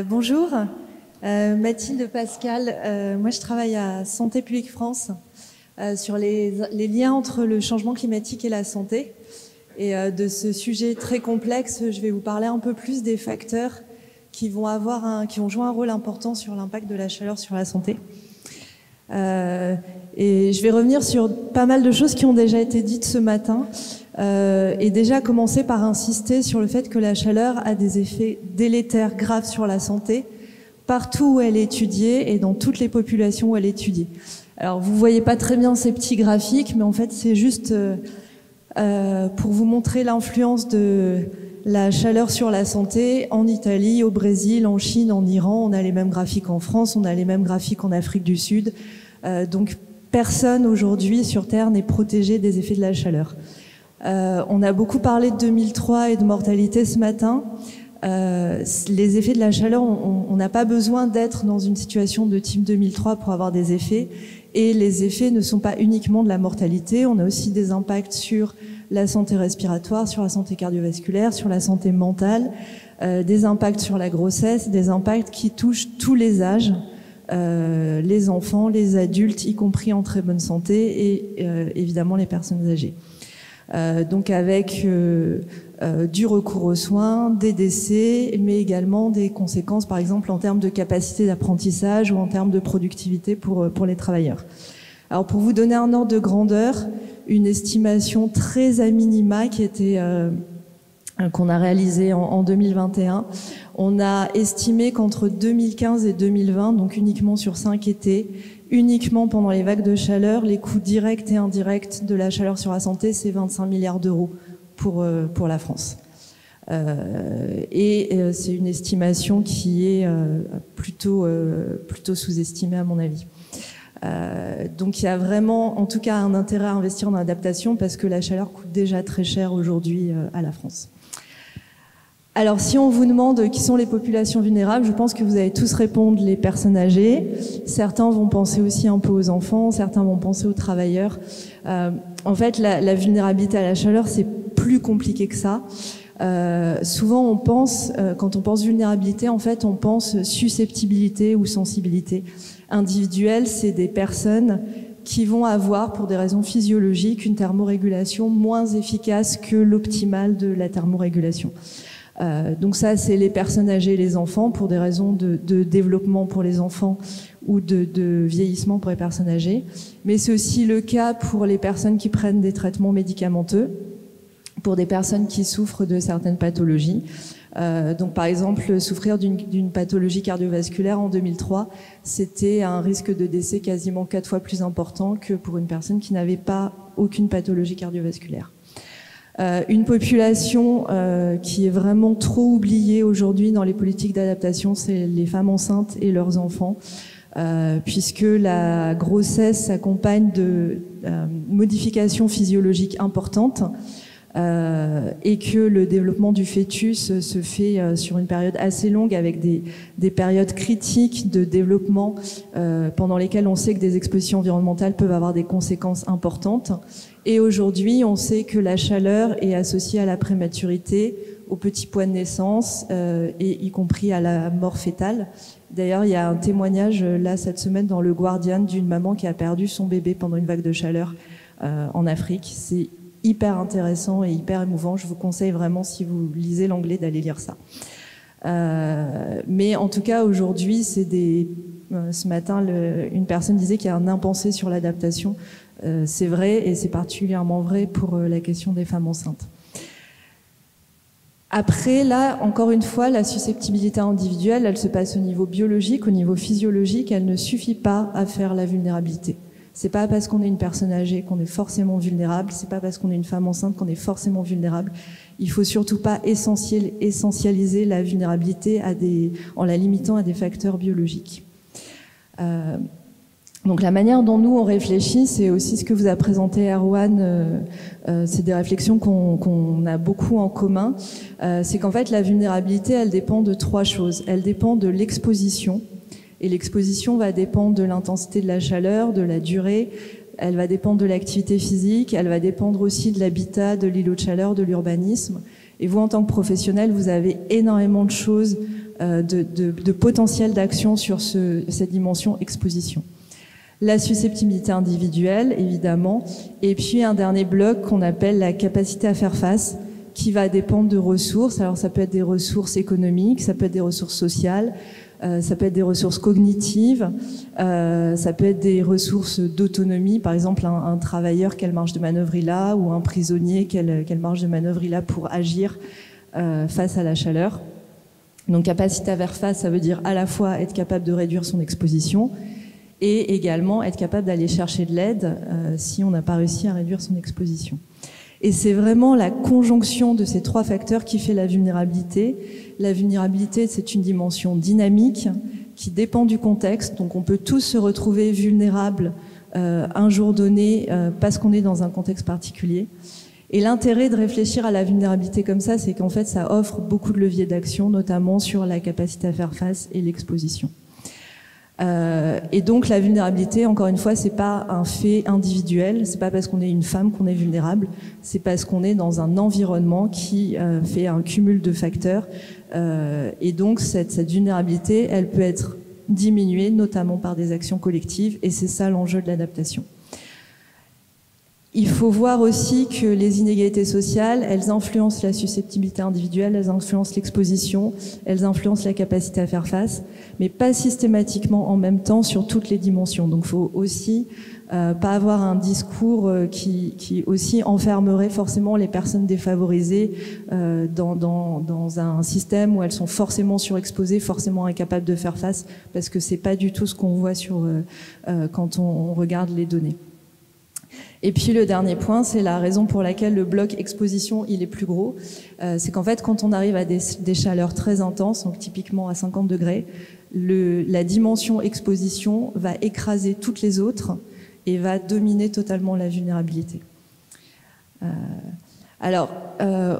Bonjour, Mathilde Pascal. Moi, je travaille à Santé publique France sur les liens entre le changement climatique et la santé. Et de ce sujet très complexe, je vais vous parler un peu plus des facteurs qui vont jouer un rôle important sur l'impact de la chaleur sur la santé. Et je vais revenir sur pas mal de choses qui ont déjà été dites ce matin. Et déjà commencer par insister sur le fait que la chaleur a des effets délétères graves sur la santé partout où elle est étudiée et dans toutes les populations où elle est étudiée. Alors vous voyez pas très bien ces petits graphiques, mais en fait c'est juste pour vous montrer l'influence de la chaleur sur la santé en Italie, au Brésil, en Chine, en Iran. On a les mêmes graphiques en France, on a les mêmes graphiques en Afrique du Sud. Donc personne aujourd'hui sur Terre n'est protégé des effets de la chaleur. On a beaucoup parlé de 2003 et de mortalité ce matin. Les effets de la chaleur, on n'a pas besoin d'être dans une situation de type 2003 pour avoir des effets. Et les effets ne sont pas uniquement de la mortalité. On a aussi des impacts sur la santé respiratoire, sur la santé cardiovasculaire, sur la santé mentale, des impacts sur la grossesse, des impacts qui touchent tous les âges, les enfants, les adultes, y compris en très bonne santé, et évidemment les personnes âgées. Donc avec du recours aux soins, des décès, mais également des conséquences, par exemple en termes de capacité d'apprentissage ou en termes de productivité pour les travailleurs. Alors pour vous donner un ordre de grandeur, une estimation très à minima qui était qu'on a réalisée en 2021, on a estimé qu'entre 2015 et 2020, donc uniquement sur 5 étés, uniquement pendant les vagues de chaleur, les coûts directs et indirects de la chaleur sur la santé, c'est 25 milliards d'euros pour la France. C'est une estimation qui est plutôt sous-estimée à mon avis. Donc il y a vraiment, en tout cas, un intérêt à investir dans l'adaptation parce que la chaleur coûte déjà très cher aujourd'hui à la France. Alors, si on vous demande qui sont les populations vulnérables, je pense que vous allez tous répondre les personnes âgées. Certains vont penser aussi un peu aux enfants, certains vont penser aux travailleurs. En fait, la vulnérabilité à la chaleur, c'est plus compliqué que ça. Souvent, on pense, quand on pense vulnérabilité, en fait, on pense susceptibilité ou sensibilité individuelle. C'est des personnes qui vont avoir, pour des raisons physiologiques, une thermorégulation moins efficace que l'optimale de la thermorégulation. Donc ça, c'est les personnes âgées et les enfants pour des raisons de développement pour les enfants ou de vieillissement pour les personnes âgées. Mais c'est aussi le cas pour les personnes qui prennent des traitements médicamenteux, pour des personnes qui souffrent de certaines pathologies. Donc par exemple, souffrir d'une pathologie cardiovasculaire en 2003, c'était un risque de décès quasiment 4 fois plus important que pour une personne qui n'avait pas aucune pathologie cardiovasculaire. Une population qui est vraiment trop oubliée aujourd'hui dans les politiques d'adaptation, c'est les femmes enceintes et leurs enfants, puisque la grossesse s'accompagne de modifications physiologiques importantes et que le développement du fœtus se fait sur une période assez longue avec des périodes critiques de développement pendant lesquelles on sait que des expositions environnementales peuvent avoir des conséquences importantes. Et aujourd'hui, on sait que la chaleur est associée à la prématurité, au petit poids de naissance et y compris à la mort fœtale. D'ailleurs, il y a un témoignage là cette semaine dans le Guardian d'une maman qui a perdu son bébé pendant une vague de chaleur en Afrique. C'est hyper intéressant et hyper émouvant. Je vous conseille vraiment, si vous lisez l'anglais, d'aller lire ça. Mais en tout cas, aujourd'hui, ce matin, une personne disait qu'il y a un impensé sur l'adaptation. C'est vrai, et c'est particulièrement vrai pour la question des femmes enceintes. Après, là, encore une fois, la susceptibilité individuelle, elle se passe au niveau biologique, au niveau physiologique, elle ne suffit pas à faire la vulnérabilité. C'est pas parce qu'on est une personne âgée qu'on est forcément vulnérable, c'est pas parce qu'on est une femme enceinte qu'on est forcément vulnérable. Il faut surtout pas essentialiser la vulnérabilité en la limitant à des facteurs biologiques. Donc la manière dont nous on réfléchit, c'est aussi ce que vous a présenté Erwan, c'est des réflexions qu'on a beaucoup en commun. C'est qu'en fait la vulnérabilité, elle dépend de 3 choses. Elle dépend de l'exposition, et l'exposition va dépendre de l'intensité de la chaleur, de la durée, elle va dépendre de l'activité physique, elle va dépendre aussi de l'habitat, de l'îlot de chaleur, de l'urbanisme. Et vous, en tant que professionnel, vous avez énormément de choses de potentiel d'action sur cette dimension exposition. La susceptibilité individuelle, évidemment, et puis un dernier bloc qu'on appelle la capacité à faire face, qui va dépendre de ressources. Alors ça peut être des ressources économiques, ça peut être des ressources sociales, ça peut être des ressources cognitives, ça peut être des ressources d'autonomie, par exemple un travailleur, quelle marge de manœuvre il a, ou un prisonnier, quelle marge de manœuvre il a pour agir face à la chaleur. Donc capacité à faire face, ça veut dire à la fois être capable de réduire son exposition et également être capable d'aller chercher de l'aide si on n'a pas réussi à réduire son exposition. Et c'est vraiment la conjonction de ces trois facteurs qui fait la vulnérabilité. La vulnérabilité, c'est une dimension dynamique qui dépend du contexte. Donc on peut tous se retrouver vulnérables un jour donné parce qu'on est dans un contexte particulier. Et l'intérêt de réfléchir à la vulnérabilité comme ça, c'est qu'en fait, ça offre beaucoup de leviers d'action, notamment sur la capacité à faire face et l'exposition. Et donc la vulnérabilité, encore une fois, c'est pas un fait individuel, c'est pas parce qu'on est une femme qu'on est vulnérable, c'est parce qu'on est dans un environnement qui fait un cumul de facteurs. Et donc cette vulnérabilité, elle peut être diminuée, notamment par des actions collectives, et c'est ça l'enjeu de l'adaptation. Il faut voir aussi que les inégalités sociales, elles influencent la susceptibilité individuelle, elles influencent l'exposition, elles influencent la capacité à faire face, mais pas systématiquement en même temps sur toutes les dimensions. Donc il faut aussi pas avoir un discours qui aussi enfermerait forcément les personnes défavorisées dans un système où elles sont forcément surexposées, forcément incapables de faire face, parce que c'est pas du tout ce qu'on voit quand on regarde les données. Et puis le dernier point, c'est la raison pour laquelle le bloc exposition il est plus gros. C'est qu'en fait, quand on arrive à des chaleurs très intenses, donc typiquement à 50 degrés, la dimension exposition va écraser toutes les autres et va dominer totalement la vulnérabilité.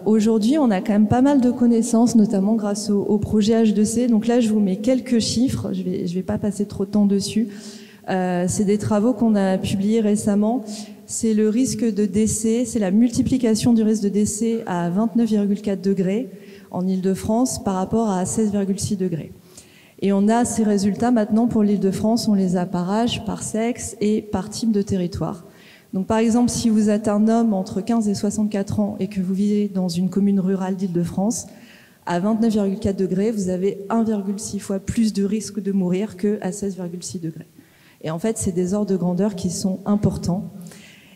Aujourd'hui, on a quand même pas mal de connaissances, notamment grâce au projet H2C. Donc là, je vous mets quelques chiffres, je vais pas passer trop de temps dessus. C'est des travaux qu'on a publiés récemment. C'est le risque de décès, c'est la multiplication du risque de décès à 29,4 degrés en Île-de-France par rapport à 16,6 degrés. Et on a ces résultats maintenant pour l'Île-de-France, on les a par âge, par sexe et par type de territoire. Donc par exemple, si vous êtes un homme entre 15 et 64 ans et que vous vivez dans une commune rurale d'Île-de-France, à 29,4 degrés, vous avez 1,6 fois plus de risque de mourir qu'à 16,6 degrés. Et en fait, c'est des ordres de grandeur qui sont importants.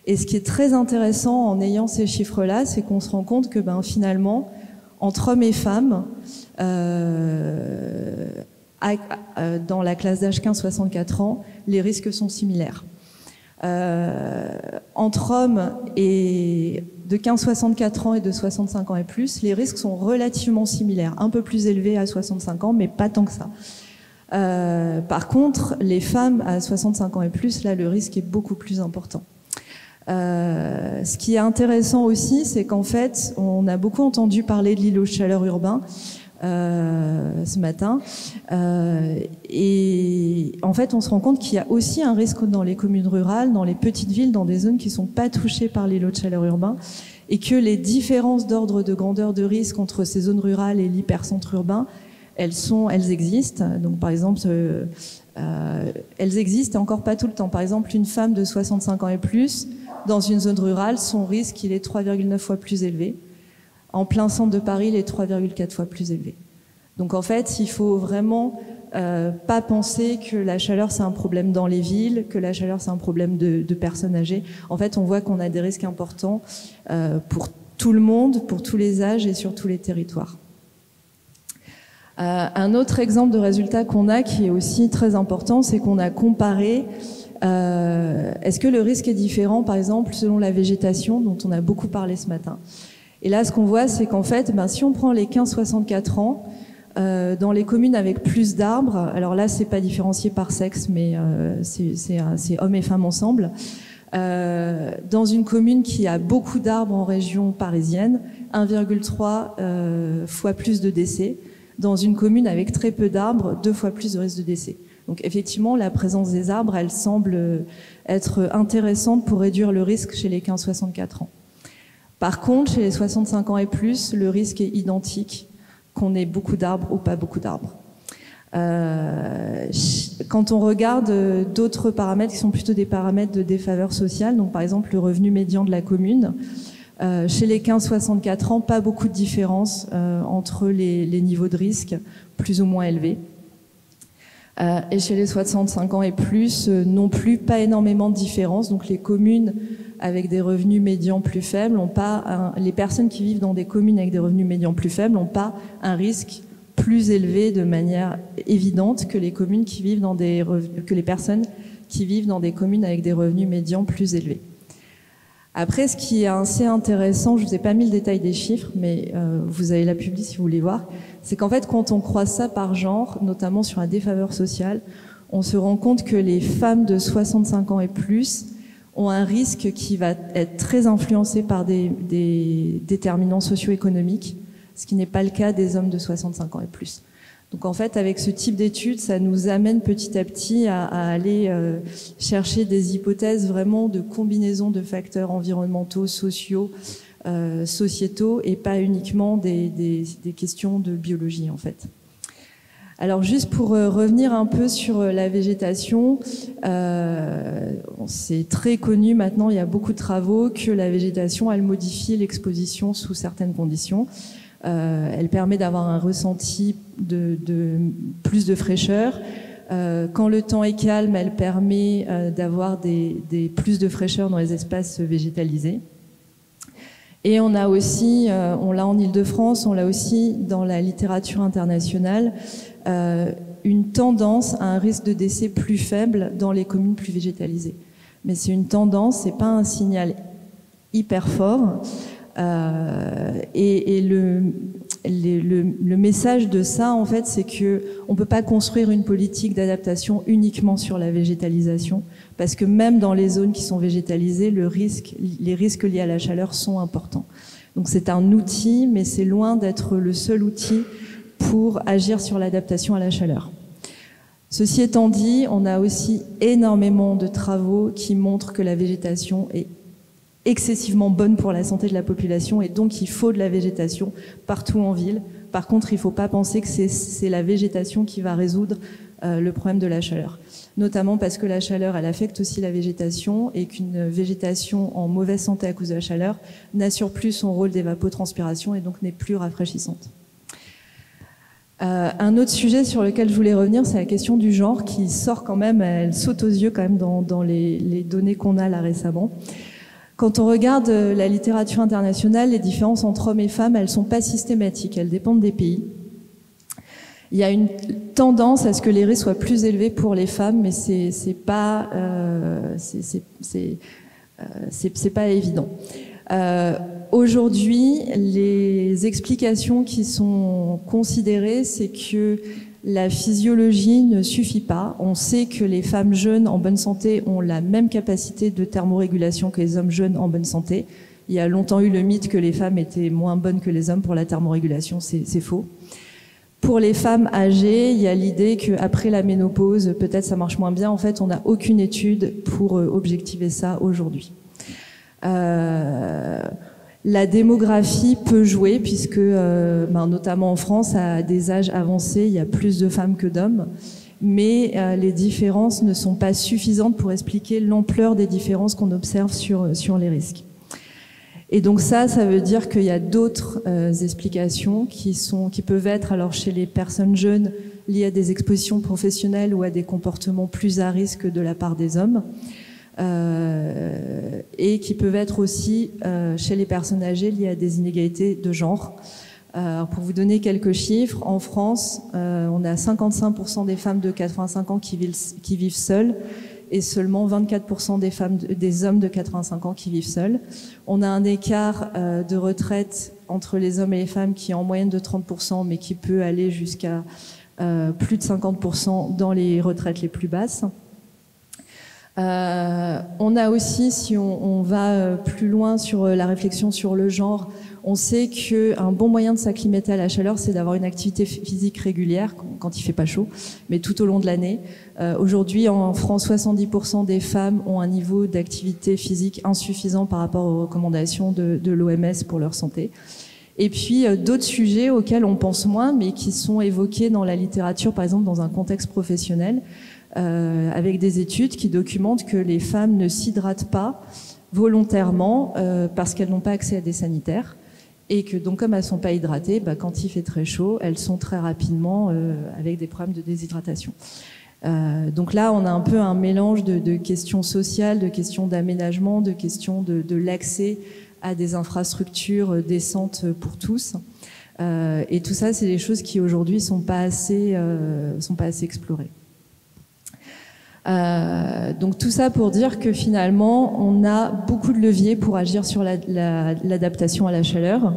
Et ce qui est très intéressant en ayant ces chiffres-là, c'est qu'on se rend compte que finalement, entre hommes et femmes, dans la classe d'âge 15-64 ans, les risques sont similaires. Entre hommes et de 15-64 ans et de 65 ans et plus, les risques sont relativement similaires, un peu plus élevés à 65 ans, mais pas tant que ça. Par contre, les femmes à 65 ans et plus, là, le risque est beaucoup plus important. Ce qui est intéressant aussi, c'est qu'en fait, on a beaucoup entendu parler de l'îlot de chaleur urbain ce matin, et en fait, on se rend compte qu'il y a aussi un risque dans les communes rurales, dans les petites villes, dans des zones qui sont pas touchées par l'îlot de chaleur urbain, et que les différences d'ordre de grandeur de risque entre ces zones rurales et l'hypercentre urbain, elles existent. Donc par exemple, elles existent et encore pas tout le temps. Par exemple, une femme de 65 ans et plus, dans une zone rurale, son risque, il est 3,9 fois plus élevé. En plein centre de Paris, il est 3,4 fois plus élevé. Donc en fait, il faut vraiment pas penser que la chaleur, c'est un problème dans les villes, que la chaleur, c'est un problème de personnes âgées. En fait, on voit qu'on a des risques importants pour tout le monde, pour tous les âges et sur tous les territoires. Un autre exemple de résultat qu'on a qui est aussi très important, c'est qu'on a comparé est-ce que le risque est différent, par exemple, selon la végétation dont on a beaucoup parlé ce matin. Et là, ce qu'on voit, c'est qu'en fait, si on prend les 15-64 ans, dans les communes avec plus d'arbres, alors là, c'est pas différencié par sexe, mais c'est hommes et femmes ensemble, dans une commune qui a beaucoup d'arbres en région parisienne, 1,3 fois plus de décès. Dans une commune avec très peu d'arbres, 2 fois plus de risque de décès. Donc effectivement, la présence des arbres, elle semble être intéressante pour réduire le risque chez les 15-64 ans. Par contre, chez les 65 ans et plus, le risque est identique, qu'on ait beaucoup d'arbres ou pas beaucoup d'arbres. Quand on regarde d'autres paramètres qui sont plutôt des paramètres de défaveur sociale, donc par exemple le revenu médian de la commune, chez les 15-64 ans, pas beaucoup de différence entre les niveaux de risque plus ou moins élevés. Et chez les 65 ans et plus, non plus, pas énormément de différence. Donc les communes avec des revenus médians plus faibles ont pas les personnes qui vivent dans des communes avec des revenus médians plus faibles n'ont pas un risque plus élevé de manière évidente que les communes qui vivent dans que les personnes qui vivent dans des communes avec des revenus médians plus élevés. Après, ce qui est assez intéressant, je vous ai pas mis le détail des chiffres, mais vous avez la publi si vous voulez voir, c'est qu'en fait, quand on croise ça par genre, notamment sur la défaveur sociale, on se rend compte que les femmes de 65 ans et plus ont un risque qui va être très influencé par des déterminants socio-économiques, ce qui n'est pas le cas des hommes de 65 ans et plus. Donc en fait, avec ce type d'études, ça nous amène petit à petit à aller chercher des hypothèses vraiment de combinaison de facteurs environnementaux, sociaux, sociétaux, et pas uniquement des questions de biologie en fait. Alors juste pour revenir un peu sur la végétation, c'est très connu maintenant, il y a beaucoup de travaux, que la végétation, elle modifie l'exposition sous certaines conditions. Elle permet d'avoir un ressenti de plus de fraîcheur. Quand le temps est calme, elle permet d'avoir plus de fraîcheur dans les espaces végétalisés. Et on a aussi, on l'a en Île-de-France, on l'a aussi dans la littérature internationale, une tendance à un risque de décès plus faible dans les communes plus végétalisées. Mais c'est une tendance, c'est pas un signal hyper fort. Et le message de ça, en fait, c'est que on peut pas construire une politique d'adaptation uniquement sur la végétalisation, parce que même dans les zones qui sont végétalisées, les risques liés à la chaleur sont importants. Donc c'est un outil, mais c'est loin d'être le seul outil pour agir sur l'adaptation à la chaleur. Ceci étant dit, on a aussi énormément de travaux qui montrent que la végétation est excessivement bonne pour la santé de la population, et donc il faut de la végétation partout en ville. Par contre, il ne faut pas penser que c'est la végétation qui va résoudre le problème de la chaleur. Notamment parce que la chaleur, elle affecte aussi la végétation, et qu'une végétation en mauvaise santé à cause de la chaleur n'assure plus son rôle d'évapotranspiration et donc n'est plus rafraîchissante. Un autre sujet sur lequel je voulais revenir, c'est la question du genre qui sort quand même, elle saute aux yeux quand même dans les données qu'on a là récemment. Quand on regarde la littérature internationale, les différences entre hommes et femmes, elles sont pas systématiques, elles dépendent des pays. Il y a une tendance à ce que les risques soient plus élevés pour les femmes, mais c'est pas évident. Aujourd'hui, les explications qui sont considérées, c'est que la physiologie ne suffit pas. On sait que les femmes jeunes en bonne santé ont la même capacité de thermorégulation que les hommes jeunes en bonne santé. Il y a longtemps eu le mythe que les femmes étaient moins bonnes que les hommes pour la thermorégulation, c'est faux. Pour les femmes âgées, il y a l'idée qu'après la ménopause, peut-être ça marche moins bien. En fait, on n'a aucune étude pour objectiver ça aujourd'hui. La démographie peut jouer puisque, notamment en France, à des âges avancés, il y a plus de femmes que d'hommes, mais les différences ne sont pas suffisantes pour expliquer l'ampleur des différences qu'on observe sur les risques. Et donc ça veut dire qu'il y a d'autres explications qui peuvent être, alors chez les personnes jeunes, liées à des expositions professionnelles ou à des comportements plus à risque de la part des hommes. Et qui peuvent être aussi chez les personnes âgées liées à des inégalités de genre. Pour vous donner quelques chiffres, en France, on a 55% des femmes de 85 ans qui vivent seules et seulement 24% des hommes de 85 ans qui vivent seuls. On a un écart de retraite entre les hommes et les femmes qui est en moyenne de 30%, mais qui peut aller jusqu'à plus de 50% dans les retraites les plus basses. On a aussi, si on va plus loin sur la réflexion sur le genre, on sait qu'un bon moyen de s'acclimater à la chaleur, c'est d'avoir une activité physique régulière quand il fait pas chaud, mais tout au long de l'année. Aujourd'hui, en France, 70% des femmes ont un niveau d'activité physique insuffisant par rapport aux recommandations de l'OMS pour leur santé. Et puis d'autres sujets auxquels on pense moins, mais qui sont évoqués dans la littérature, par exemple dans un contexte professionnel, avec des études qui documentent que les femmes ne s'hydratent pas volontairement parce qu'elles n'ont pas accès à des sanitaires. Et que donc comme elles ne sont pas hydratées, quand il fait très chaud, elles sont très rapidement avec des problèmes de déshydratation. Donc là, on a un peu un mélange de questions sociales, de questions d'aménagement, de questions de l'accès à des infrastructures décentes pour tous. Et tout ça, c'est des choses qui aujourd'hui sont pas assez explorées. Donc tout ça pour dire que finalement, on a beaucoup de leviers pour agir sur l'adaptation à la chaleur.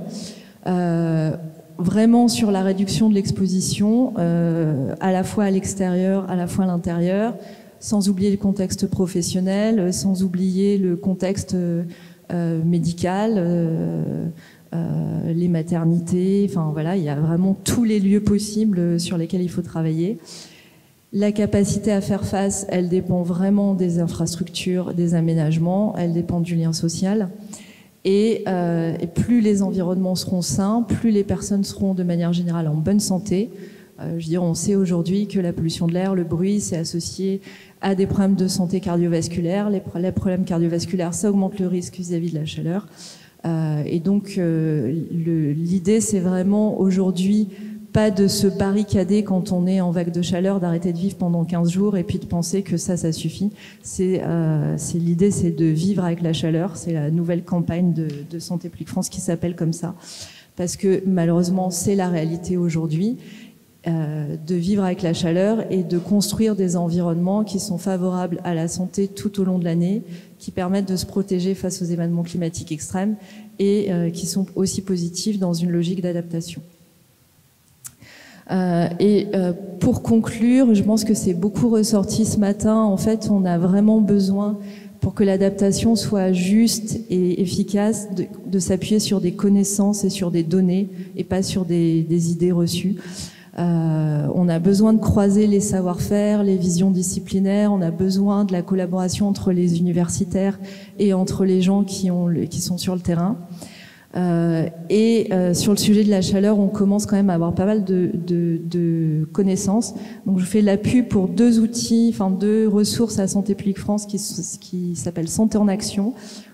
Vraiment sur la réduction de l'exposition, à la fois à l'extérieur, à la fois à l'intérieur, sans oublier le contexte professionnel, sans oublier le contexte médical, les maternités, enfin voilà, il y a vraiment tous les lieux possibles sur lesquels il faut travailler. La capacité à faire face, elle dépend vraiment des infrastructures, des aménagements, elle dépend du lien social. Et plus les environnements seront sains, plus les personnes seront de manière générale en bonne santé. Je veux dire, on sait aujourd'hui que la pollution de l'air, le bruit, c'est associé à des problèmes de santé cardiovasculaire. Les problèmes cardiovasculaires, ça augmente le risque vis-à-vis de la chaleur. Et donc, l'idée, c'est vraiment aujourd'hui pas de se barricader quand on est en vague de chaleur, d'arrêter de vivre pendant 15 jours et puis de penser que ça suffit. L'idée, c'est de vivre avec la chaleur. C'est la nouvelle campagne de Santé Publique France qui s'appelle comme ça. Parce que malheureusement, c'est la réalité aujourd'hui, de vivre avec la chaleur et de construire des environnements qui sont favorables à la santé tout au long de l'année, qui permettent de se protéger face aux événements climatiques extrêmes et qui sont aussi positifs dans une logique d'adaptation. Pour conclure, je pense que c'est beaucoup ressorti ce matin. En fait, on a vraiment besoin, pour que l'adaptation soit juste et efficace, de s'appuyer sur des connaissances et sur des données et pas sur des idées reçues. On a besoin de croiser les savoir-faire, les visions disciplinaires. On a besoin de la collaboration entre les universitaires et entre les gens qui sont sur le terrain. Sur le sujet de la chaleur, on commence quand même à avoir pas mal de connaissances. Donc je fais la pub pour deux outils, enfin deux ressources à Santé Publique France qui s'appellent Santé en Action.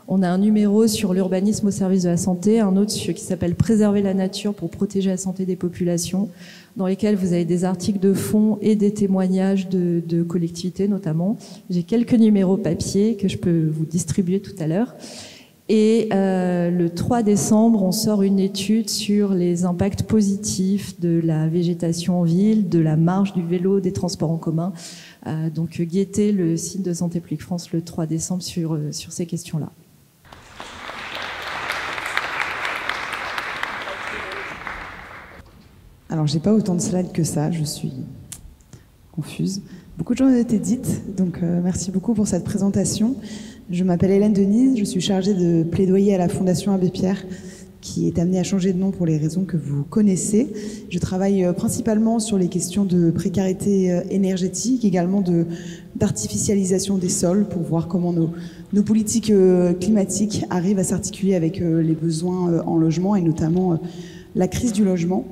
On a un numéro sur l'urbanisme au service de la santé, un autre qui s'appelle Préserver la nature pour protéger la santé des populations, dans lesquels vous avez des articles de fond et des témoignages de collectivités notamment. J'ai quelques numéros papier que je peux vous distribuer tout à l'heure. Et le 3 décembre, on sort une étude sur les impacts positifs de la végétation en ville, de la marche du vélo, des transports en commun. Donc guettez le site de Santé Publique France le 3 décembre sur ces questions-là. Alors, j'ai pas autant de slides que ça, je suis confuse. Beaucoup de choses ont été dites, donc merci beaucoup pour cette présentation. Je m'appelle Hélène Denise, je suis chargée de plaidoyer à la Fondation Abbé Pierre, qui est amenée à changer de nom pour les raisons que vous connaissez. Je travaille principalement sur les questions de précarité énergétique, également d'artificialisation des sols, pour voir comment nos politiques climatiques arrivent à s'articuler avec les besoins en logement, et notamment la crise du logement.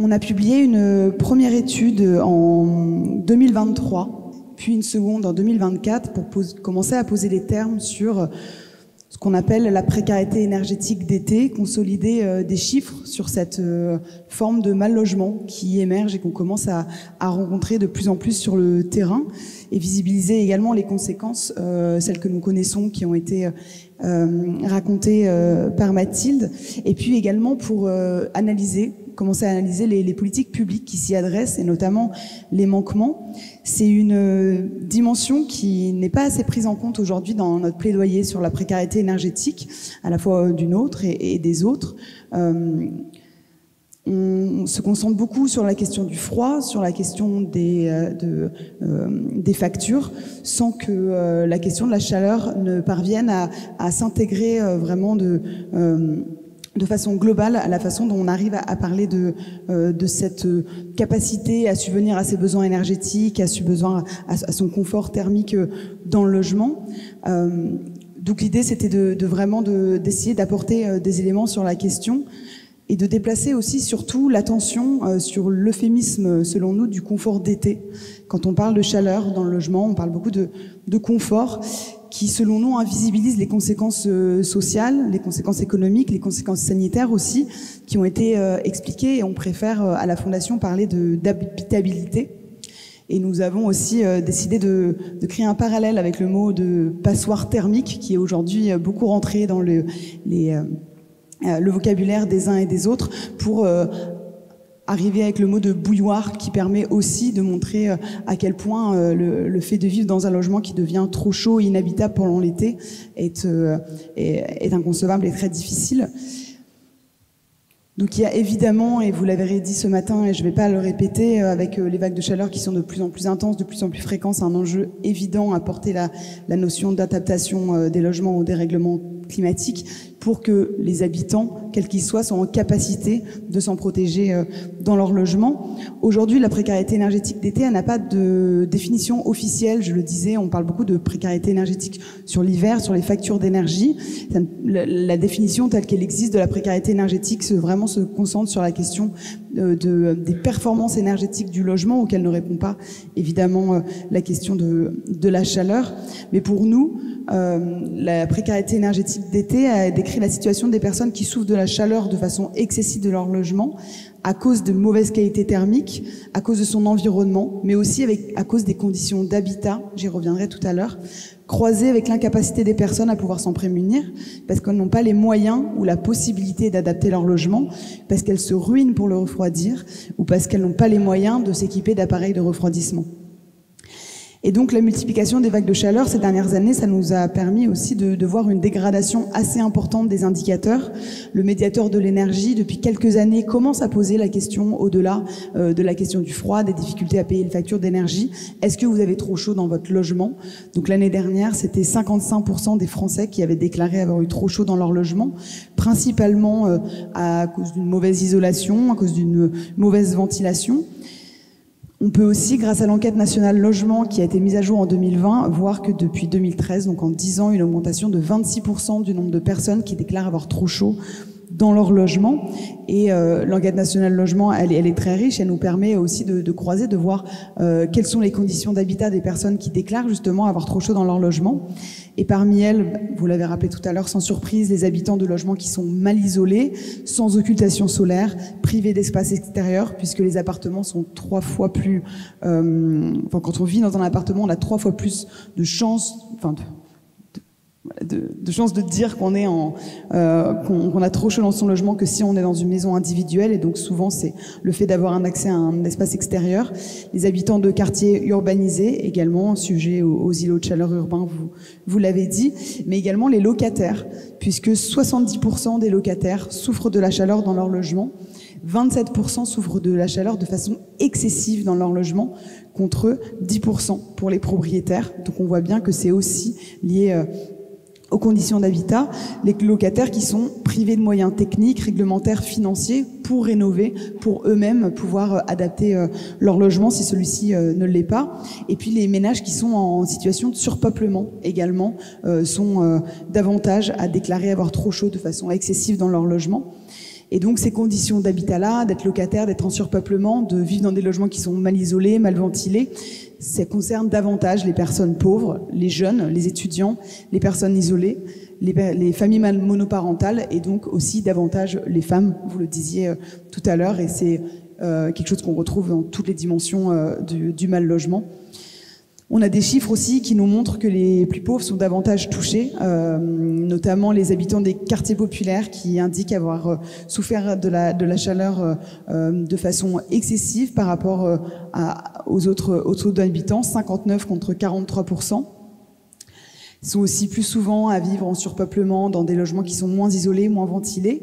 On a publié une première étude en 2023, puis une seconde en 2024 pour commencer à poser des termes sur ce qu'on appelle la précarité énergétique d'été, consolider des chiffres sur cette forme de mal logement qui émerge et qu'on commence à rencontrer de plus en plus sur le terrain, et visibiliser également les conséquences, celles que nous connaissons, qui ont été racontées par Mathilde, et puis également pour commencer à analyser les politiques publiques qui s'y adressent, et notamment les manquements. C'est une dimension qui n'est pas assez prise en compte aujourd'hui dans notre plaidoyer sur la précarité énergétique, à la fois du nôtre et des autres. On se concentre beaucoup sur la question du froid, sur la question des factures, sans que la question de la chaleur ne parvienne à s'intégrer vraiment de façon globale à la façon dont on arrive à parler de cette capacité à subvenir à ses besoins énergétiques, à son confort thermique dans le logement. Donc l'idée, c'était vraiment d'essayer d'apporter des éléments sur la question. et de déplacer aussi surtout l'attention sur l'euphémisme, selon nous, du confort d'été. Quand on parle de chaleur dans le logement, on parle beaucoup de confort qui, selon nous, invisibilise les conséquences sociales, les conséquences économiques, les conséquences sanitaires aussi, qui ont été expliquées, et on préfère à la Fondation parler d'habitabilité. Et nous avons aussi décidé de créer un parallèle avec le mot de passoire thermique, qui est aujourd'hui beaucoup rentré dans le vocabulaire des uns et des autres, pour arriver avec le mot de bouilloire, qui permet aussi de montrer à quel point le fait de vivre dans un logement qui devient trop chaud et inhabitable pendant l'été est inconcevable et très difficile. Donc il y a évidemment, et vous l'avez dit ce matin, et je ne vais pas le répéter, avec les vagues de chaleur qui sont de plus en plus intenses, de plus en plus fréquentes, c'est un enjeu évident à porter la notion d'adaptation des logements au dérèglement climatique, pour que les habitants, quels qu'ils soient, soient en capacité de s'en protéger dans leur logement. Aujourd'hui, la précarité énergétique d'été, elle n'a pas de définition officielle. Je le disais, on parle beaucoup de précarité énergétique sur l'hiver, sur les factures d'énergie. La définition telle qu'elle existe de la précarité énergétique vraiment se concentre sur la question des performances énergétiques du logement, auxquelles ne répond pas évidemment la question de la chaleur. Mais pour nous, la précarité énergétique d'été a décrit la situation des personnes qui souffrent de la chaleur de façon excessive de leur logement à cause de mauvaise qualité thermique, à cause de son environnement, mais aussi à cause des conditions d'habitat, j'y reviendrai tout à l'heure, croisées avec l'incapacité des personnes à pouvoir s'en prémunir, parce qu'elles n'ont pas les moyens ou la possibilité d'adapter leur logement, parce qu'elles se ruinent pour le refroidir, ou parce qu'elles n'ont pas les moyens de s'équiper d'appareils de refroidissement. Et donc la multiplication des vagues de chaleur ces dernières années, ça nous a permis aussi de voir une dégradation assez importante des indicateurs. Le médiateur de l'énergie, depuis quelques années, commence à poser la question au-delà de la question du froid, des difficultés à payer les factures d'énergie. Est-ce que vous avez trop chaud dans votre logement? Donc l'année dernière, c'était 55% des Français qui avaient déclaré avoir eu trop chaud dans leur logement, principalement à cause d'une mauvaise isolation, à cause d'une mauvaise ventilation. On peut aussi, grâce à l'enquête nationale logement qui a été mise à jour en 2020, voir que depuis 2013, donc en 10 ans, une augmentation de 26% du nombre de personnes qui déclarent avoir trop chaud dans leur logement. Et l'enquête nationale logement, elle est très riche. Elle nous permet aussi de croiser, de voir quelles sont les conditions d'habitat des personnes qui déclarent justement avoir trop chaud dans leur logement. Et parmi elles, vous l'avez rappelé tout à l'heure, sans surprise, les habitants de logements qui sont mal isolés, sans occultation solaire, privés d'espace extérieur, puisque les appartements sont 3 fois plus... quand on vit dans un appartement, on a 3 fois plus de chances... de chances de dire qu'on est qu'on a trop chaud dans son logement que si on est dans une maison individuelle. Et donc souvent c'est le fait d'avoir un accès à un espace extérieur. Les habitants de quartiers urbanisés également, sujets aux îlots de chaleur urbains, vous l'avez dit, mais également les locataires, puisque 70% des locataires souffrent de la chaleur dans leur logement. 27% souffrent de la chaleur de façon excessive dans leur logement, contre 10% pour les propriétaires. Donc on voit bien que c'est aussi lié aux conditions d'habitat, les locataires qui sont privés de moyens techniques, réglementaires, financiers pour rénover, pour eux-mêmes pouvoir adapter leur logement si celui-ci ne l'est pas. Et puis les ménages qui sont en situation de surpeuplement également sont davantage à déclarer avoir trop chaud de façon excessive dans leur logement. Et donc ces conditions d'habitat-là, d'être locataire, d'être en surpeuplement, de vivre dans des logements qui sont mal isolés, mal ventilés, ça concerne davantage les personnes pauvres, les jeunes, les étudiants, les personnes isolées, les familles monoparentales, et donc aussi davantage les femmes, vous le disiez tout à l'heure, et c'est quelque chose qu'on retrouve dans toutes les dimensions du mal logement. On a des chiffres aussi qui nous montrent que les plus pauvres sont davantage touchés, notamment les habitants des quartiers populaires qui indiquent avoir souffert de la chaleur de façon excessive par rapport aux autres habitants, 59 contre 43%. Ils sont aussi plus souvent à vivre en surpeuplement dans des logements qui sont moins isolés, moins ventilés.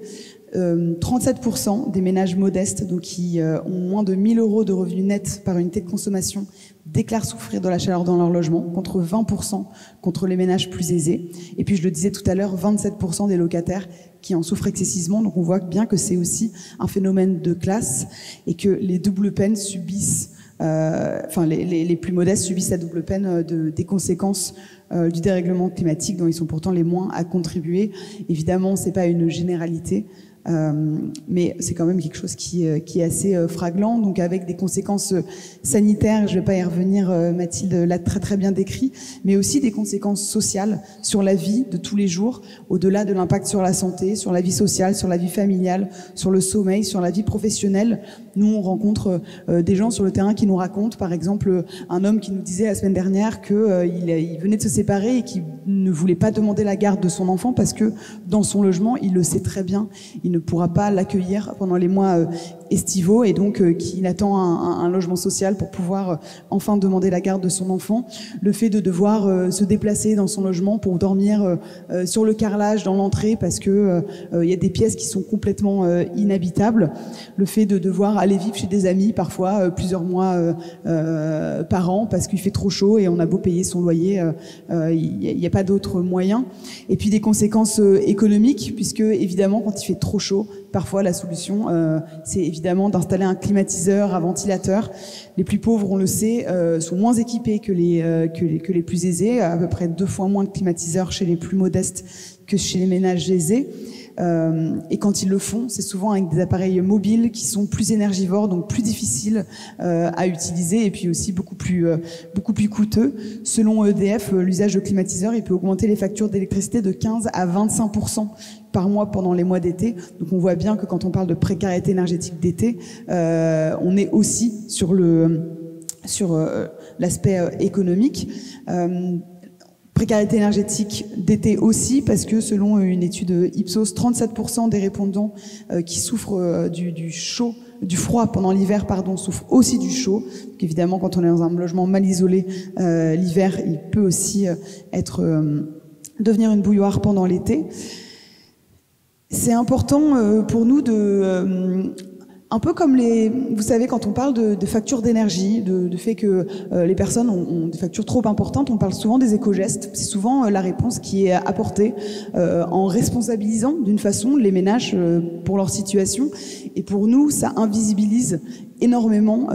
37% des ménages modestes, donc qui ont moins de 1 000 € de revenus nets par unité de consommation, déclarent souffrir de la chaleur dans leur logement, contre 20% contre les ménages plus aisés. Et puis je le disais tout à l'heure, 27% des locataires qui en souffrent excessivement. Donc on voit bien que c'est aussi un phénomène de classe et que les doubles peines subissent, les plus modestes subissent la double peine des conséquences du dérèglement climatique dont ils sont pourtant les moins à contribuer. Évidemment, c'est pas une généralité. mais c'est quand même quelque chose qui est assez fraglant, donc avec des conséquences sanitaires, je ne vais pas y revenir, Mathilde l'a très très bien décrit, mais aussi des conséquences sociales sur la vie de tous les jours, au-delà de l'impact sur la santé, sur la vie sociale, sur la vie familiale, sur le sommeil, sur la vie professionnelle. Nous, on rencontre des gens sur le terrain qui nous racontent, par exemple, un homme qui nous disait la semaine dernière qu'il venait de se séparer et qu'il ne voulait pas demander la garde de son enfant parce que dans son logement, il le sait très bien, il ne pourra pas l'accueillir pendant les mois estivaux et donc qu'il attend un logement social pour pouvoir enfin demander la garde de son enfant. Le fait de devoir se déplacer dans son logement pour dormir sur le carrelage dans l'entrée parce que il y a des pièces qui sont complètement inhabitables. Le fait de devoir aller vivre chez des amis parfois plusieurs mois par an parce qu'il fait trop chaud et on a beau payer son loyer, il n'y a pas d'autre moyen. Et puis des conséquences économiques puisque évidemment quand il fait trop chaud, parfois la solution c'est évidemment d'installer un climatiseur, un ventilateur. Les plus pauvres, on le sait, sont moins équipés que les plus aisés, à peu près 2 fois moins de climatiseurs chez les plus modestes que chez les ménages aisés. Et quand ils le font, c'est souvent avec des appareils mobiles qui sont plus énergivores, donc plus difficiles à utiliser et puis aussi beaucoup plus coûteux. Selon EDF, l'usage de climatiseurs, il peut augmenter les factures d'électricité de 15 à 25% par mois pendant les mois d'été. Donc on voit bien que quand on parle de précarité énergétique d'été, on est aussi sur l'aspect économique. Précarité énergétique d'été aussi, parce que selon une étude Ipsos, 37% des répondants qui souffrent du froid pendant l'hiver, souffrent aussi du chaud. Donc évidemment, quand on est dans un logement mal isolé, l'hiver, il peut aussi devenir une bouilloire pendant l'été. C'est important pour nous un peu comme vous savez, quand on parle de factures d'énergie, de fait que les personnes ont des factures trop importantes, on parle souvent des éco-gestes. C'est souvent la réponse qui est apportée en responsabilisant d'une façon les ménages pour leur situation. Et pour nous, ça invisibilise énormément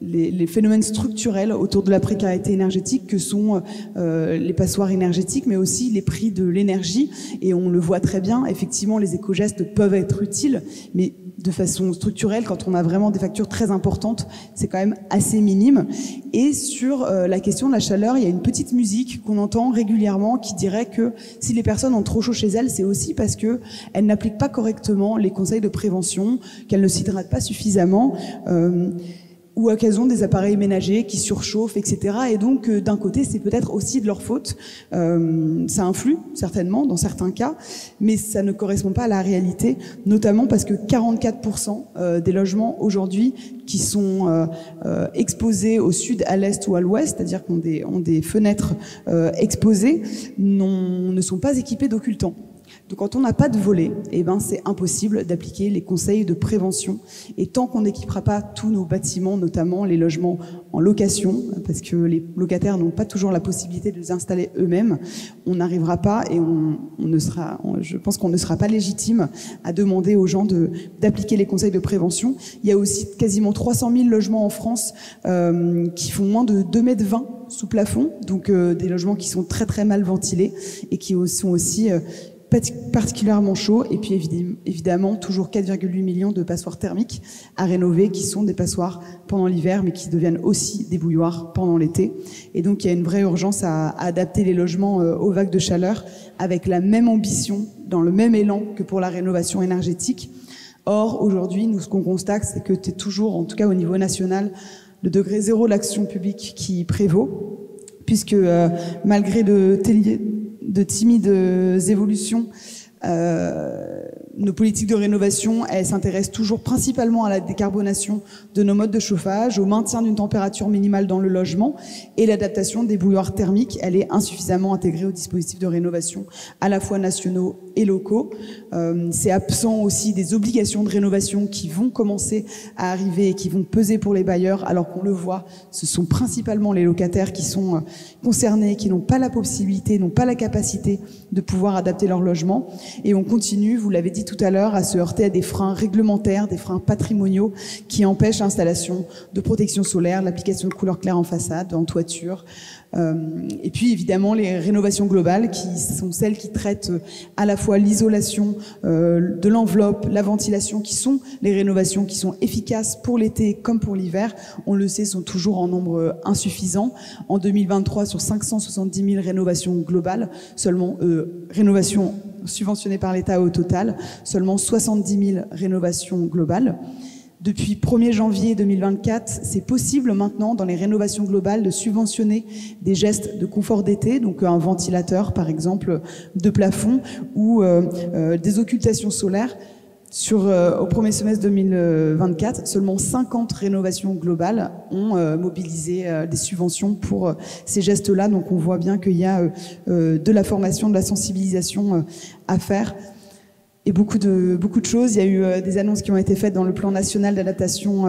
les phénomènes structurels autour de la précarité énergétique que sont les passoires énergétiques, mais aussi les prix de l'énergie. Et on le voit très bien, effectivement, les éco-gestes peuvent être utiles, mais de façon structurelle, quand on a vraiment des factures très importantes, c'est quand même assez minime. Et sur la question de la chaleur, il y a une petite musique qu'on entend régulièrement qui dirait que si les personnes ont trop chaud chez elles, c'est aussi parce que elles n'appliquent pas correctement les conseils de prévention, qu'elles ne s'hydratent pas suffisamment, ou à qu'elles ont des appareils ménagers qui surchauffent, etc. Et donc, d'un côté, c'est peut-être aussi de leur faute. Ça influe, certainement, dans certains cas, mais ça ne correspond pas à la réalité, notamment parce que 44% des logements aujourd'hui qui sont exposés au sud, à l'est ou à l'ouest, c'est-à-dire qu'on ont des fenêtres exposées, ne sont pas équipés d'occultants. Donc quand on n'a pas de volet, c'est impossible d'appliquer les conseils de prévention. Et tant qu'on n'équipera pas tous nos bâtiments, notamment les logements en location, parce que les locataires n'ont pas toujours la possibilité de les installer eux-mêmes, on n'arrivera pas et je pense qu'on ne sera pas légitime à demander aux gens d'appliquer les conseils de prévention. Il y a aussi quasiment 300 000 logements en France qui font moins de 2,20 mètres sous plafond, donc des logements qui sont très très mal ventilés et qui sont aussi particulièrement chaud, et puis évidemment toujours 4,8 millions de passoires thermiques à rénover qui sont des passoires pendant l'hiver mais qui deviennent aussi des bouilloires pendant l'été. Et donc il y a une vraie urgence à adapter les logements aux vagues de chaleur avec la même ambition, dans le même élan que pour la rénovation énergétique. Or aujourd'hui, nous ce qu'on constate, c'est que c'est toujours, en tout cas au niveau national, le degré zéro de l'action publique qui prévaut, puisque malgré de timides évolutions, nos politiques de rénovation, elles s'intéressent toujours principalement à la décarbonation de nos modes de chauffage, au maintien d'une température minimale dans le logement, et l'adaptation des bouilloires thermiques, elle est insuffisamment intégrée aux dispositifs de rénovation à la fois nationaux et locaux. C'est absent aussi des obligations de rénovation qui vont commencer à arriver et qui vont peser pour les bailleurs, alors qu'on le voit, ce sont principalement les locataires qui sont concernés, qui n'ont pas la possibilité, n'ont pas la capacité de pouvoir adapter leur logement. Et on continue, vous l'avez dit tout à l'heure, à se heurter à des freins réglementaires, des freins patrimoniaux qui empêchent l'installation de protection solaire, l'application de couleurs claires en façade, en toiture. Et puis évidemment les rénovations globales qui sont celles qui traitent à la fois fois l'isolation de l'enveloppe, la ventilation, qui sont les rénovations qui sont efficaces pour l'été comme pour l'hiver, on le sait, sont toujours en nombre insuffisant. En 2023, sur 570 000 rénovations globales, seulement rénovations subventionnées par l'État au total, seulement 70 000 rénovations globales. Depuis 1er janvier 2024, c'est possible maintenant dans les rénovations globales de subventionner des gestes de confort d'été, donc un ventilateur par exemple de plafond ou des occultations solaires. Au premier semestre 2024, seulement 50 rénovations globales ont mobilisé des subventions pour ces gestes-là. Donc on voit bien qu'il y a de la formation, de la sensibilisation à faire. Et beaucoup de choses. Il y a eu des annonces qui ont été faites dans le plan national d'adaptation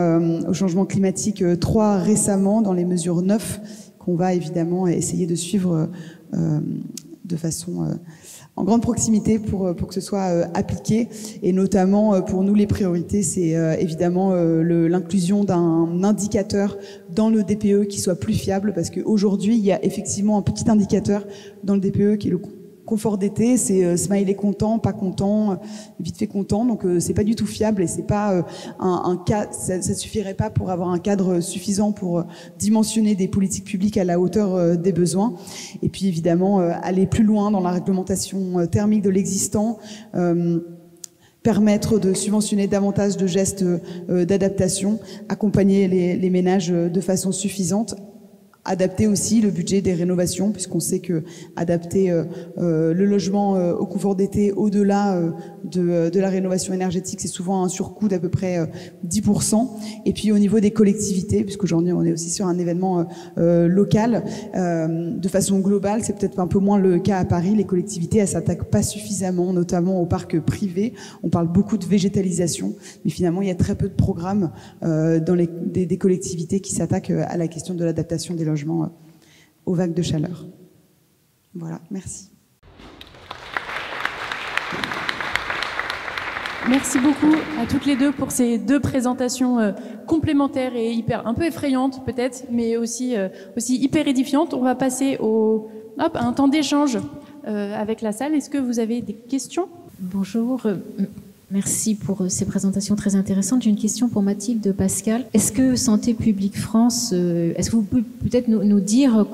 au changement climatique 3 récemment, dans les mesures 9, qu'on va évidemment essayer de suivre de façon en grande proximité pour que ce soit appliqué. Et notamment, pour nous, les priorités, c'est évidemment l'inclusion d'un indicateur dans le DPE qui soit plus fiable, parce qu'aujourd'hui, il y a effectivement un petit indicateur dans le DPE qui est le confort d'été, c'est smiley content, pas content, vite fait content, donc c'est pas du tout fiable et c'est pas un cas, ça suffirait pas pour avoir un cadre suffisant pour dimensionner des politiques publiques à la hauteur des besoins. Et puis évidemment aller plus loin dans la réglementation thermique de l'existant, permettre de subventionner davantage de gestes d'adaptation, accompagner les ménages de façon suffisante. Adapter aussi le budget des rénovations, puisqu'on sait que adapter le logement au confort d'été au-delà de la rénovation énergétique, c'est souvent un surcoût d'à peu près 10%. Et puis au niveau des collectivités, puisqu'aujourd'hui on est aussi sur un événement local, de façon globale, c'est peut-être un peu moins le cas à Paris. Les collectivités, elles s'attaquent pas suffisamment, notamment au parc privé. On parle beaucoup de végétalisation, mais finalement il y a très peu de programmes dans des collectivités qui s'attaquent à la question de l'adaptation des logements aux vagues de chaleur. Voilà, merci. Merci beaucoup à toutes les deux pour ces 2 présentations complémentaires et un peu effrayantes peut-être, mais aussi hyper édifiantes. On va passer à un temps d'échange avec la salle. Est-ce que vous avez des questions ? Bonjour. Merci pour ces présentations très intéressantes. J'ai une question pour Mathilde Pascal. Est-ce que Santé publique France, est-ce que vous pouvez peut-être nous dire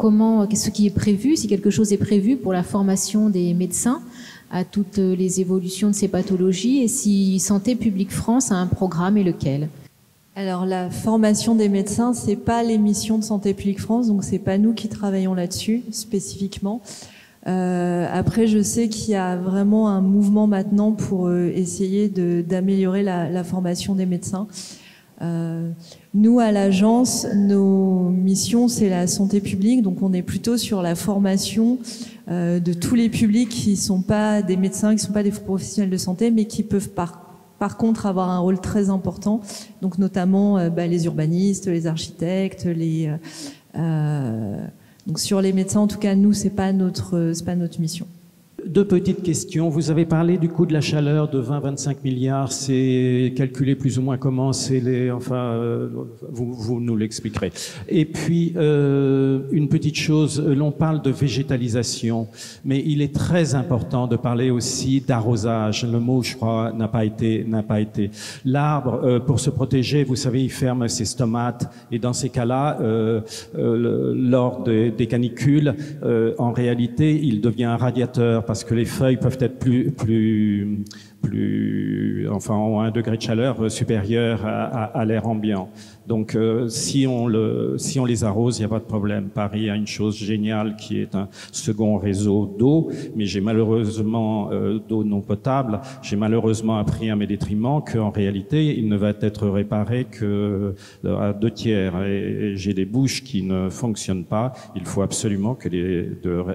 ce qui est prévu, si quelque chose est prévu pour la formation des médecins à toutes les évolutions de ces pathologies, et si Santé publique France a un programme et lequel ? Alors la formation des médecins, c'est pas l'émission de Santé publique France, donc c'est pas nous qui travaillons là-dessus spécifiquement. Après, je sais qu'il y a vraiment un mouvement maintenant pour essayer d'améliorer la formation des médecins. Nous, à l'agence, nos missions, c'est la santé publique, donc on est plutôt sur la formation de tous les publics qui sont pas des médecins, qui sont pas des professionnels de santé, mais qui peuvent par contre avoir un rôle très important, donc notamment les urbanistes, les architectes, donc sur les médecins, en tout cas, nous, c'est pas notre mission. 2 petites questions. Vous avez parlé du coût de la chaleur de 20-25 milliards. C'est calculé plus ou moins comment? Vous nous l'expliquerez. Et puis, une petite chose, l'on parle de végétalisation, mais il est très important de parler aussi d'arrosage. Le mot, je crois, n'a pas été. L'arbre, pour se protéger, vous savez, il ferme ses stomates. Et dans ces cas-là, lors des canicules, en réalité, il devient un radiateur, parce que les feuilles peuvent être ont un degré de chaleur supérieur à l'air ambiant. Donc, si on les arrose, il n'y a pas de problème. Paris a une chose géniale qui est un second réseau d'eau, mais j'ai malheureusement d'eau non potable. J'ai malheureusement appris à mes détriments qu'en réalité, il ne va être réparé que à 2/3. Et j'ai des bouches qui ne fonctionnent pas. Il faut absolument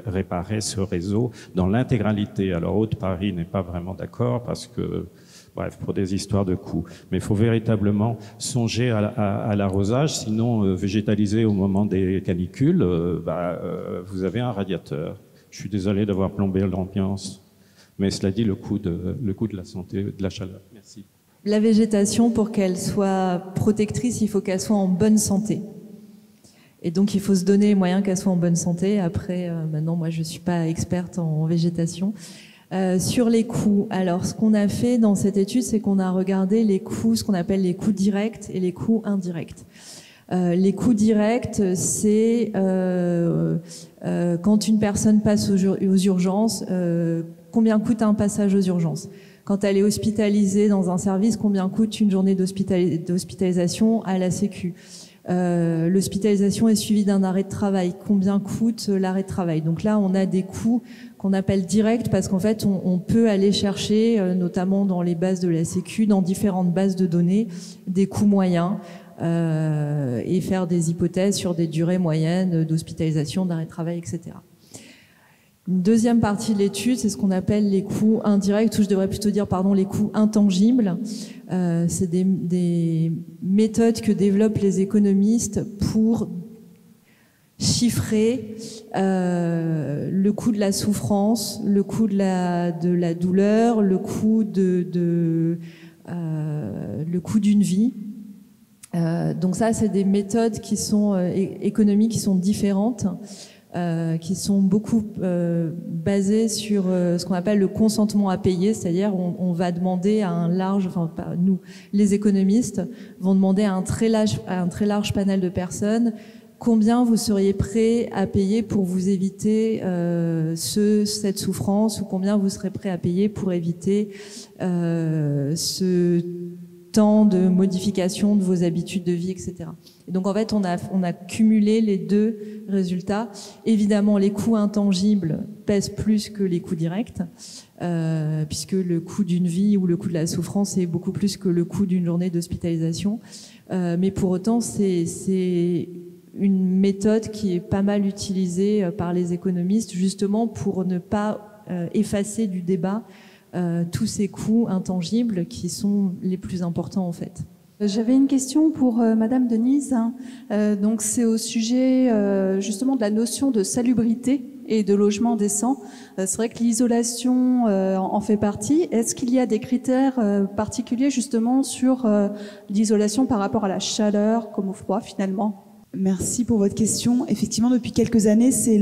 réparer ce réseau dans l'intégralité. Alors, Haute-Paris n'est pas vraiment d'accord parce que, bref, pour des histoires de coûts. Mais il faut véritablement songer à l'arrosage, sinon végétaliser au moment des canicules, vous avez un radiateur. Je suis désolé d'avoir plombé l'ambiance, mais cela dit, le coût de la santé, de la chaleur. Merci. La végétation, pour qu'elle soit protectrice, il faut qu'elle soit en bonne santé. Et donc, il faut se donner les moyens qu'elle soit en bonne santé. Après, maintenant, moi, je suis pas experte en végétation. Sur les coûts, alors ce qu'on a fait dans cette étude, c'est qu'on a regardé les coûts, ce qu'on appelle les coûts directs et les coûts indirects. Les coûts directs, c'est quand une personne passe aux urgences, combien coûte un passage aux urgences? Quand elle est hospitalisée dans un service, combien coûte une journée d'hospitalisation à la Sécu? L'hospitalisation est suivie d'un arrêt de travail. Combien coûte l'arrêt de travail? Donc là, on a des coûts qu'on appelle directs parce qu'en fait, on peut aller chercher, notamment dans les bases de la Sécu, dans différentes bases de données, des coûts moyens et faire des hypothèses sur des durées moyennes d'hospitalisation, d'arrêt de travail, etc. Une deuxième partie de l'étude, c'est ce qu'on appelle les coûts indirects, ou je devrais plutôt dire, les coûts intangibles. C'est des méthodes que développent les économistes pour chiffrer le coût de la souffrance, le coût de la douleur, le coût le coût d'une vie. Donc ça, c'est des méthodes qui sont économiques, qui sont différentes. Qui sont beaucoup basées sur ce qu'on appelle le consentement à payer, c'est-à-dire on va demander à un large, nous, les économistes, vont demander à un très large panel de personnes combien vous seriez prêt à payer pour vous éviter cette souffrance, ou combien vous serez prêt à payer pour éviter ce temps de modification de vos habitudes de vie, etc. Et donc en fait, on a cumulé les deux résultats. Évidemment, les coûts intangibles pèsent plus que les coûts directs, puisque le coût d'une vie ou le coût de la souffrance est beaucoup plus que le coût d'une journée d'hospitalisation. Mais pour autant, c'est une méthode qui est pas mal utilisée par les économistes, justement pour ne pas effacer du débat tous ces coûts intangibles qui sont les plus importants en fait. J'avais une question pour Madame Denise. Donc c'est au sujet justement de la notion de salubrité et de logement décent. C'est vrai que l'isolation en fait partie. Est-ce qu'il y a des critères particuliers justement sur l'isolation par rapport à la chaleur comme au froid finalement ? Merci pour votre question. Effectivement, depuis quelques années, c'est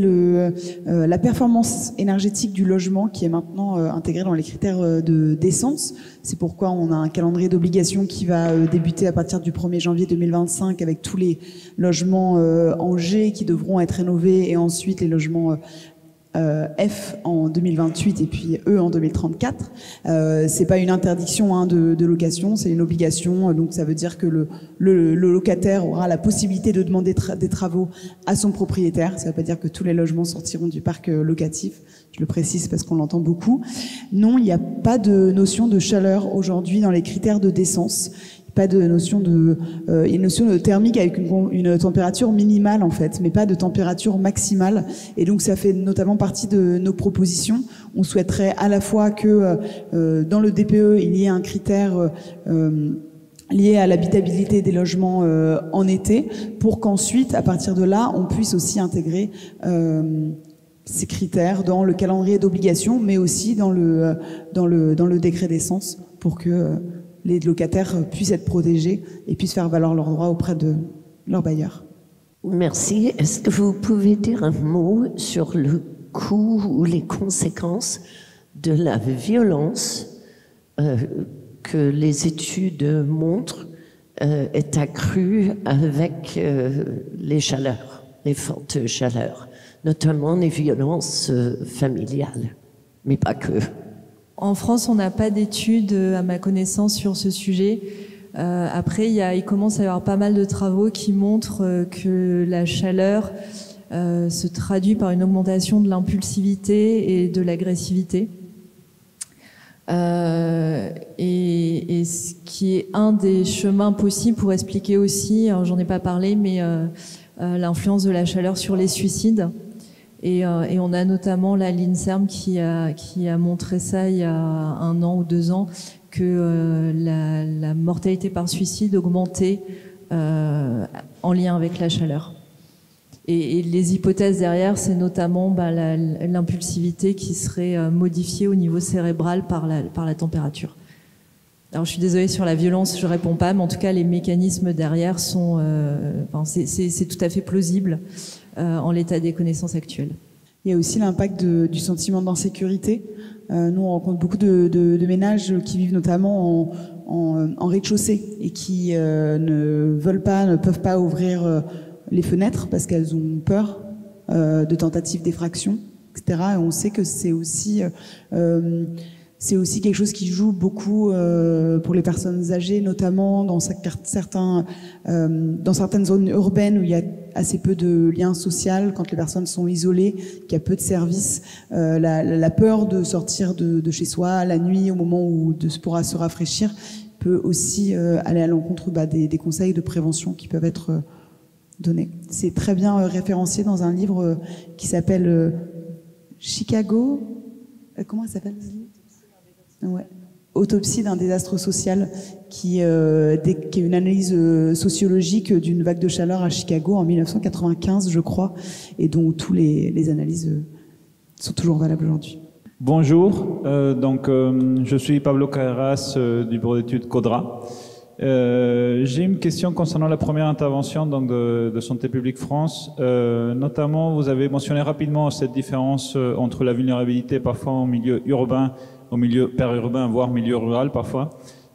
la performance énergétique du logement qui est maintenant intégrée dans les critères de décence. C'est pourquoi on a un calendrier d'obligation qui va débuter à partir du 1er janvier 2025 avec tous les logements en G qui devront être rénovés, et ensuite les logements F en 2028 et puis E en 2034. C'est pas une interdiction de location, c'est une obligation. Donc ça veut dire que le locataire aura la possibilité de demander des travaux à son propriétaire. Ça veut pas dire que tous les logements sortiront du parc locatif. Je le précise parce qu'on l'entend beaucoup. Non, il n'y a pas de notion de chaleur aujourd'hui dans les critères de décence. Pas de notion une notion de thermique avec une température minimale en fait, mais pas de température maximale. Et donc ça fait notamment partie de nos propositions. On souhaiterait à la fois que dans le DPE il y ait un critère lié à l'habitabilité des logements en été, pour qu'ensuite à partir de là on puisse aussi intégrer ces critères dans le calendrier d'obligation, mais aussi dans le décret décence, pour que les locataires puissent être protégés et puissent faire valoir leurs droits auprès de leur bailleur. Merci. Est-ce que vous pouvez dire un mot sur le coût ou les conséquences de la violence que les études montrent est accrue avec les chaleurs, les fortes chaleurs, notamment les violences familiales, mais pas que? En France, on n'a pas d'études, à ma connaissance, sur ce sujet. Après, il commence à y avoir pas mal de travaux qui montrent que la chaleur se traduit par une augmentation de l'impulsivité et de l'agressivité. Et ce qui est un des chemins possibles pour expliquer aussi, j'en ai pas parlé, mais l'influence de la chaleur sur les suicides. Et on a notamment l'INSERM qui a montré ça il y a 1 an ou 2 ans, que la mortalité par suicide augmentait en lien avec la chaleur. Et les hypothèses derrière, c'est notamment l'impulsivité qui serait modifiée au niveau cérébral par la température. Alors je suis désolée, sur la violence, je réponds pas, mais en tout cas les mécanismes derrière sont, c'est tout à fait plausible en l'état des connaissances actuelles. Il y a aussi l'impact du sentiment d'insécurité. Nous, on rencontre beaucoup de ménages qui vivent notamment en rez-de-chaussée et qui ne peuvent pas ouvrir les fenêtres parce qu'elles ont peur de tentatives d'effraction, etc. Et on sait que c'est aussi quelque chose qui joue beaucoup pour les personnes âgées, notamment dans certaines zones urbaines où il y a assez peu de liens sociaux, quand les personnes sont isolées, qu'il y a peu de services. La peur de sortir de chez soi la nuit au moment où pour se rafraîchir peut aussi aller à l'encontre des conseils de prévention qui peuvent être donnés. C'est très bien référencié dans un livre qui s'appelle Chicago. Comment elle s'appelle ? Ouais. Autopsie d'un désastre social, qui est une analyse sociologique d'une vague de chaleur à Chicago en 1995, je crois, et dont tous les analyses sont toujours valables aujourd'hui. Bonjour, je suis Pablo Carreras du bureau d'études CODRA. J'ai une question concernant la première intervention donc de Santé publique France. Notamment, vous avez mentionné rapidement cette différence entre la vulnérabilité parfois en milieu urbain, au milieu périurbain, voire milieu rural parfois.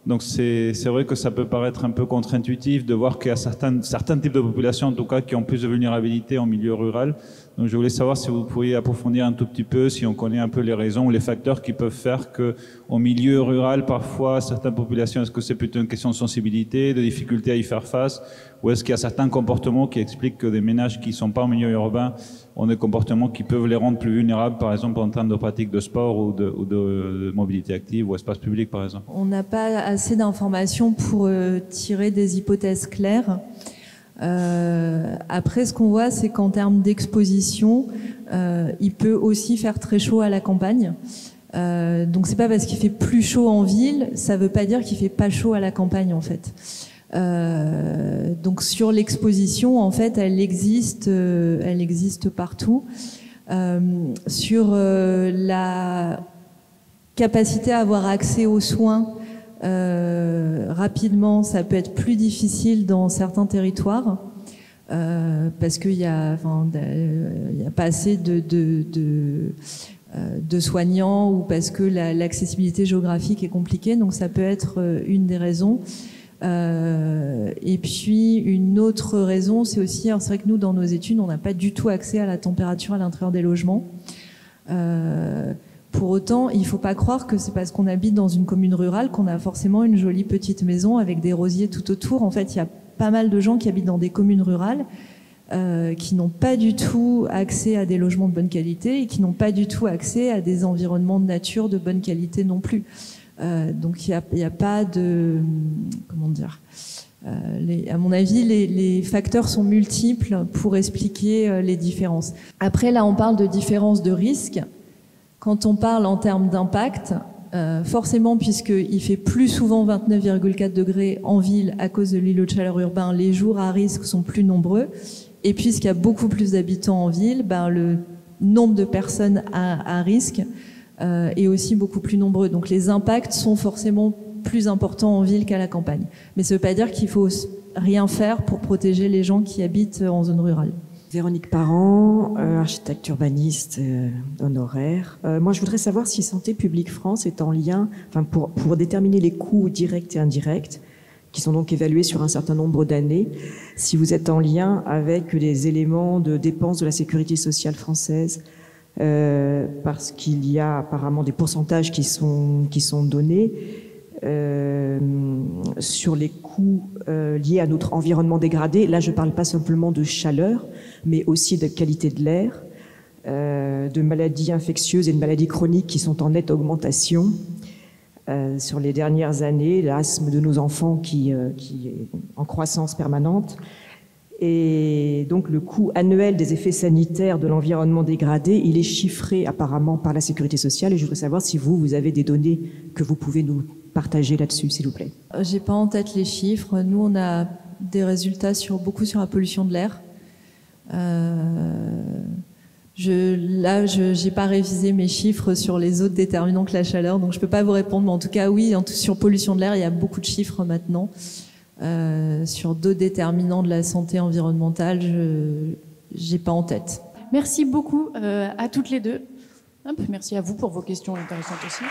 Donc c'est vrai que ça peut paraître un peu contre-intuitif de voir qu'il y a certains types de populations, en tout cas, qui ont plus de vulnérabilité en milieu rural. Donc je voulais savoir si vous pourriez approfondir un tout petit peu, si on connaît un peu les raisons ou les facteurs qui peuvent faire qu'au milieu rural, parfois, certaines populations, est-ce que c'est plutôt une question de sensibilité, de difficulté à y faire face, ou est-ce qu'il y a certains comportements qui expliquent que des ménages qui ne sont pas en milieu urbain ont des comportements qui peuvent les rendre plus vulnérables, par exemple en termes de pratique de sport ou de mobilité active ou espace public, par exemple? On n'a pas assez d'informations pour tirer des hypothèses claires. Après, ce qu'on voit, c'est qu'en termes d'exposition, il peut aussi faire très chaud à la campagne. Donc c'est pas parce qu'il fait plus chaud en ville, ça veut pas dire qu'il fait pas chaud à la campagne en fait. Donc sur l'exposition, en fait, elle existe partout. Sur la capacité à avoir accès aux soins rapidement, ça peut être plus difficile dans certains territoires parce qu'il y a pas assez de soignants ou parce que l'accessibilité géographique est compliquée. Donc ça peut être une des raisons. Et puis une autre raison, c'est aussi, c'est vrai que nous dans nos études, on n'a pas du tout accès à la température à l'intérieur des logements. Pour autant, il ne faut pas croire que c'est parce qu'on habite dans une commune rurale qu'on a forcément une jolie petite maison avec des rosiers tout autour. En fait, il y a pas mal de gens qui habitent dans des communes rurales qui n'ont pas du tout accès à des logements de bonne qualité et qui n'ont pas du tout accès à des environnements de nature de bonne qualité non plus. Donc il y a pas de... Comment dire à mon avis, les facteurs sont multiples pour expliquer les différences. Après, là, on parle de différences de risque. Quand on parle en termes d'impact, forcément, puisqu'il fait plus souvent 29,4 degrés en ville à cause de l'îlot de chaleur urbain, les jours à risque sont plus nombreux. Et puisqu'il y a beaucoup plus d'habitants en ville, le nombre de personnes à risque est aussi beaucoup plus nombreux. Donc les impacts sont forcément plus importants en ville qu'à la campagne. Mais ça ne veut pas dire qu'il faut rien faire pour protéger les gens qui habitent en zone rurale. Véronique Parent, architecte urbaniste honoraire. Moi, je voudrais savoir si Santé publique France est en lien, pour déterminer les coûts directs et indirects, qui sont donc évalués sur un certain nombre d'années, si vous êtes en lien avec les éléments de dépenses de la sécurité sociale française, parce qu'il y a apparemment des pourcentages qui sont donnés sur les coûts liés à notre environnement dégradé. Là, je ne parle pas simplement de chaleur, mais aussi de qualité de l'air, de maladies infectieuses et de maladies chroniques qui sont en nette augmentation. Sur les dernières années, l'asthme de nos enfants qui est en croissance permanente. Et donc le coût annuel des effets sanitaires de l'environnement dégradé, il est chiffré apparemment par la Sécurité sociale. Et je voudrais savoir si vous avez des données que vous pouvez nous partager là-dessus, s'il vous plaît. J'ai pas en tête les chiffres. Nous, on a des résultats beaucoup sur la pollution de l'air. J'ai pas révisé mes chiffres sur les autres déterminants que la chaleur, donc je peux pas vous répondre. Mais en tout cas, oui, sur pollution de l'air, il y a beaucoup de chiffres maintenant. Sur d'autres déterminants de la santé environnementale, j'ai pas en tête. Merci beaucoup à toutes les deux. Hop, merci à vous pour vos questions intéressantes aussi.